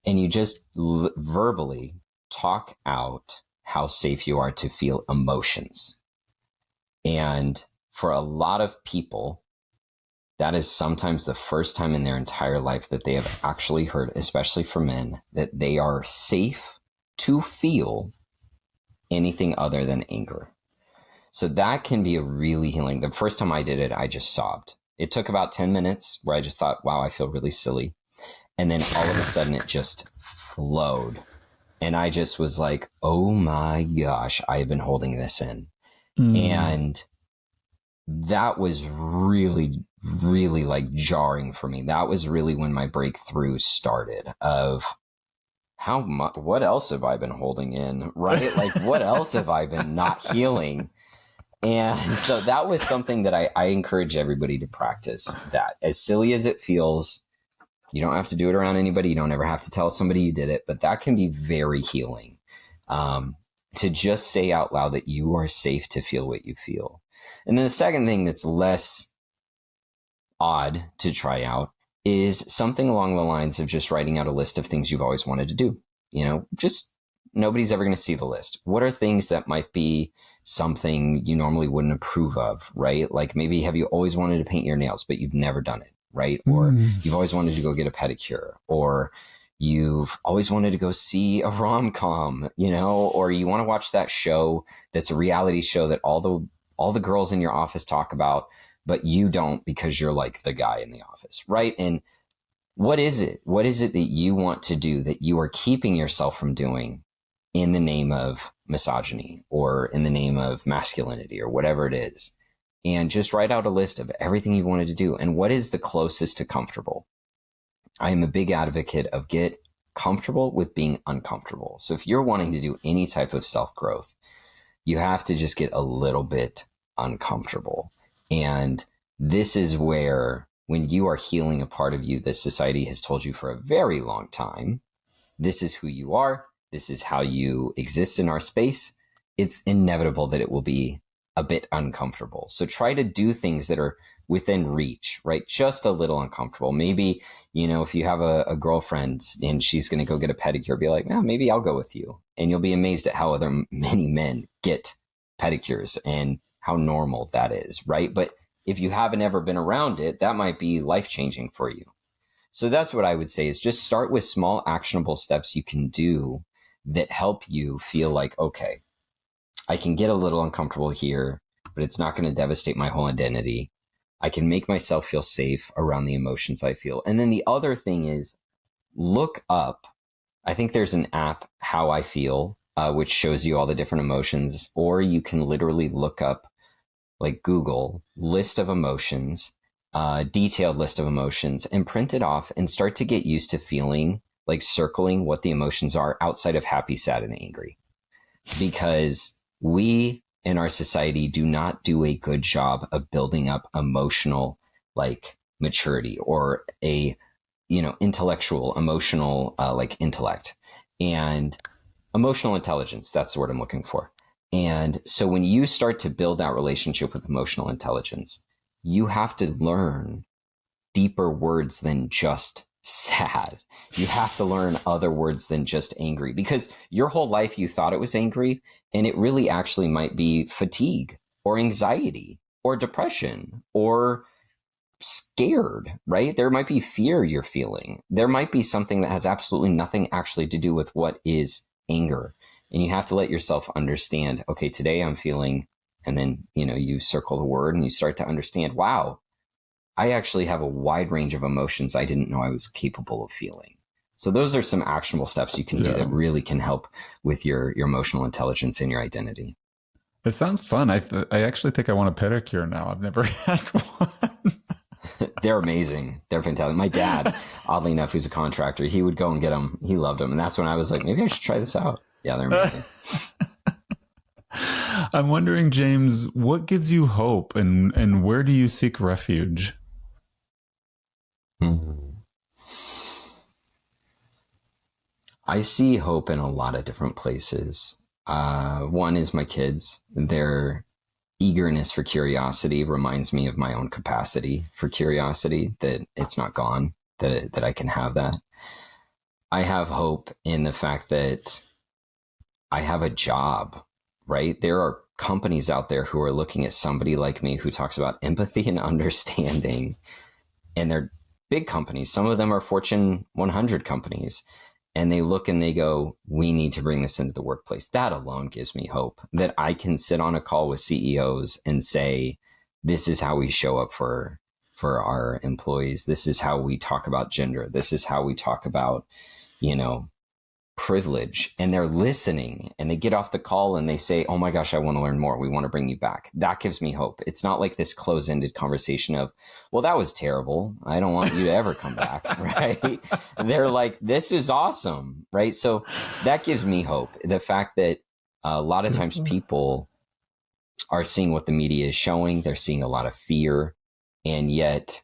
And you just verbally talk out how safe you are to feel emotions. And for a lot of people, that is sometimes the first time in their entire life that they have actually heard, especially for men, that they are safe to feel anything other than anger. So that can be a really healing. The first time I did it, I just sobbed. It took about 10 minutes where I just thought, wow, I feel really silly. And then all of a sudden it just flowed. And I just was like, oh my gosh, I've been holding this in. And that was really, really like jarring for me. That was really when my breakthrough started of how much, what else have I been holding in, right? Like, what else have I been not healing? And so that was something that I encourage everybody to practice. That, as silly as it feels, you don't have to do it around anybody. You don't ever have to tell somebody you did it, but that can be very healing. To just say out loud that you are safe to feel what you feel. And then the second thing that's less odd to try out is something along the lines of just writing out a list of things you've always wanted to do. Just nobody's ever going to see the list. What are things that might be something you normally wouldn't approve of, right? Like maybe have you always wanted to paint your nails, but you've never done it, right? Or you've always wanted to go get a pedicure, or you've always wanted to go see a rom-com, or you want to watch that show that's a reality show that all the girls in your office talk about, but you don't because you're like the guy in the office, right? And what is it? What is it that you want to do that you are keeping yourself from doing in the name of misogyny or in the name of masculinity or whatever it is? And just write out a list of everything you wanted to do and what is the closest to comfortable. I am a big advocate of get comfortable with being uncomfortable. So if you're wanting to do any type of self-growth, you have to just get a little bit uncomfortable. And this is where, when you are healing a part of you that society has told you for a very long time, this is who you are, this is how you exist in our space, it's inevitable that it will be a bit uncomfortable. So try to do things that are within reach, right? Just a little uncomfortable. Maybe, if you have a girlfriend and she's going to go get a pedicure, be like, maybe I'll go with you. And you'll be amazed at how many men get pedicures and how normal that is, right? But if you haven't ever been around it, that might be life-changing for you. So that's what I would say, is just start with small actionable steps you can do that help you feel like, okay, I can get a little uncomfortable here, but it's not going to devastate my whole identity. I can make myself feel safe around the emotions I feel. And then the other thing is, look up. I think there's an app, How I Feel, which shows you all the different emotions, or you can literally look up, like Google, list of emotions, detailed list of emotions, and print it off and start to get used to feeling, like circling what the emotions are outside of happy, sad, and angry. Because we in our society do not do a good job of building up emotional, like, maturity, or a, intellectual, emotional, like, intellect and emotional intelligence. That's the word I'm looking for. And so when you start to build that relationship with emotional intelligence, you have to learn deeper words than just sad. You have to learn other words than just angry, because your whole life you thought it was angry, and it really actually might be fatigue or anxiety or depression or scared, right? There might be fear you're feeling. There might be something that has absolutely nothing actually to do with what is anger. And you have to let yourself understand, okay, today I'm feeling, and then, you circle the word and you start to understand, wow, I actually have a wide range of emotions I didn't know I was capable of feeling. So those are some actionable steps you can do that really can help with your emotional intelligence and your identity. It sounds fun. I actually think I want a pedicure now. I've never had one. They're amazing. They're fantastic. My dad, oddly enough, who's a contractor, he would go and get them. He loved them. And that's when I was like, maybe I should try this out. Yeah, they're amazing. I'm wondering, James, what gives you hope, and where do you seek refuge? I see hope in a lot of different places. One is my kids. Their eagerness for curiosity reminds me of my own capacity for curiosity, that it's not gone, that I can have that. I have hope in the fact that I have a job, right? There are companies out there who are looking at somebody like me who talks about empathy and understanding, and they're big companies. Some of them are Fortune 100 companies, and they look and they go, we need to bring this into the workplace. That alone gives me hope that I can sit on a call with CEOs and say, this is how we show up for our employees. This is how we talk about gender. This is how we talk about, privilege. And they're listening, and they get off the call and they say, oh my gosh, I want to learn more. We want to bring you back. That gives me hope. It's not like this close-ended conversation of, well, that was terrible. I don't want you to ever come back. Right. They're like, this is awesome. Right. So that gives me hope. The fact that a lot of times people are seeing what the media is showing. They're seeing a lot of fear. And yet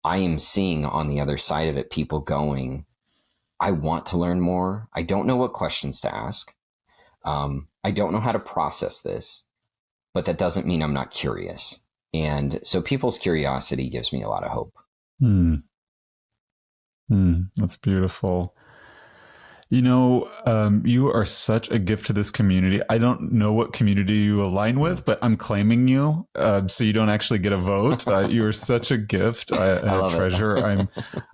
I am seeing on the other side of it, people going, I want to learn more. I don't know what questions to ask. I don't know how to process this, but that doesn't mean I'm not curious. And so people's curiosity gives me a lot of hope. That's beautiful. You are such a gift to this community. I don't know what community you align with, but I'm claiming you, so you don't actually get a vote. You are such a gift and a treasure.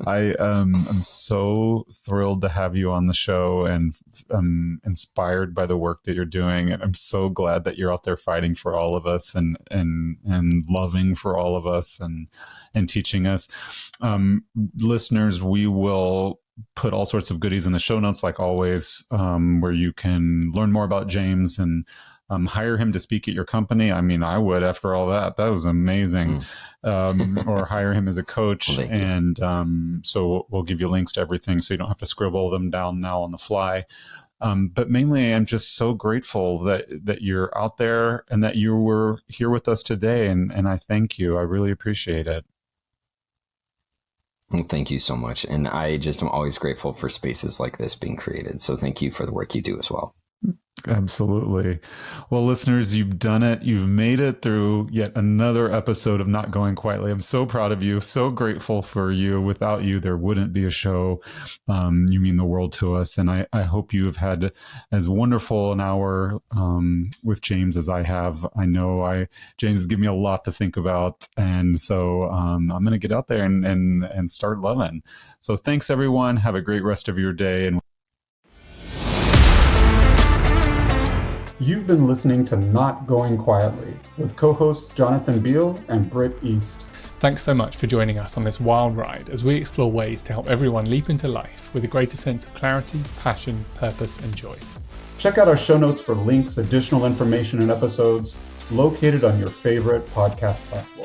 I'm so thrilled to have you on the show, and I'm inspired by the work that you're doing. And I'm so glad that you're out there fighting for all of us, and loving for all of us, and teaching us. Listeners, we will put all sorts of goodies in the show notes, like always, where you can learn more about James and hire him to speak at your company. I mean, I would, after all that. That was amazing. Or hire him as a coach. And so we'll give you links to everything, so you don't have to scribble them down now on the fly. But mainly, I'm just so grateful that you're out there and that you were here with us today. And I thank you. I really appreciate it. Well, thank you so much. And I just am always grateful for spaces like this being created. So thank you for the work you do as well. Absolutely. Well, listeners, you've done it. You've made it through yet another episode of Not Going Quietly. I'm so proud of you. So grateful for you. Without you, there wouldn't be a show. You mean the world to us. And I hope you have had as wonderful an hour with James as I have. I know James has given me a lot to think about. And so I'm going to get out there and start loving. So thanks, everyone. Have a great rest of your day. And You've been listening to Not Going Quietly with co-hosts Jonathan Beal and Britt East. Thanks so much for joining us on this wild ride as we explore ways to help everyone leap into life with a greater sense of clarity, passion, purpose, and joy. Check out our show notes for links, additional information, and episodes located on your favorite podcast platform.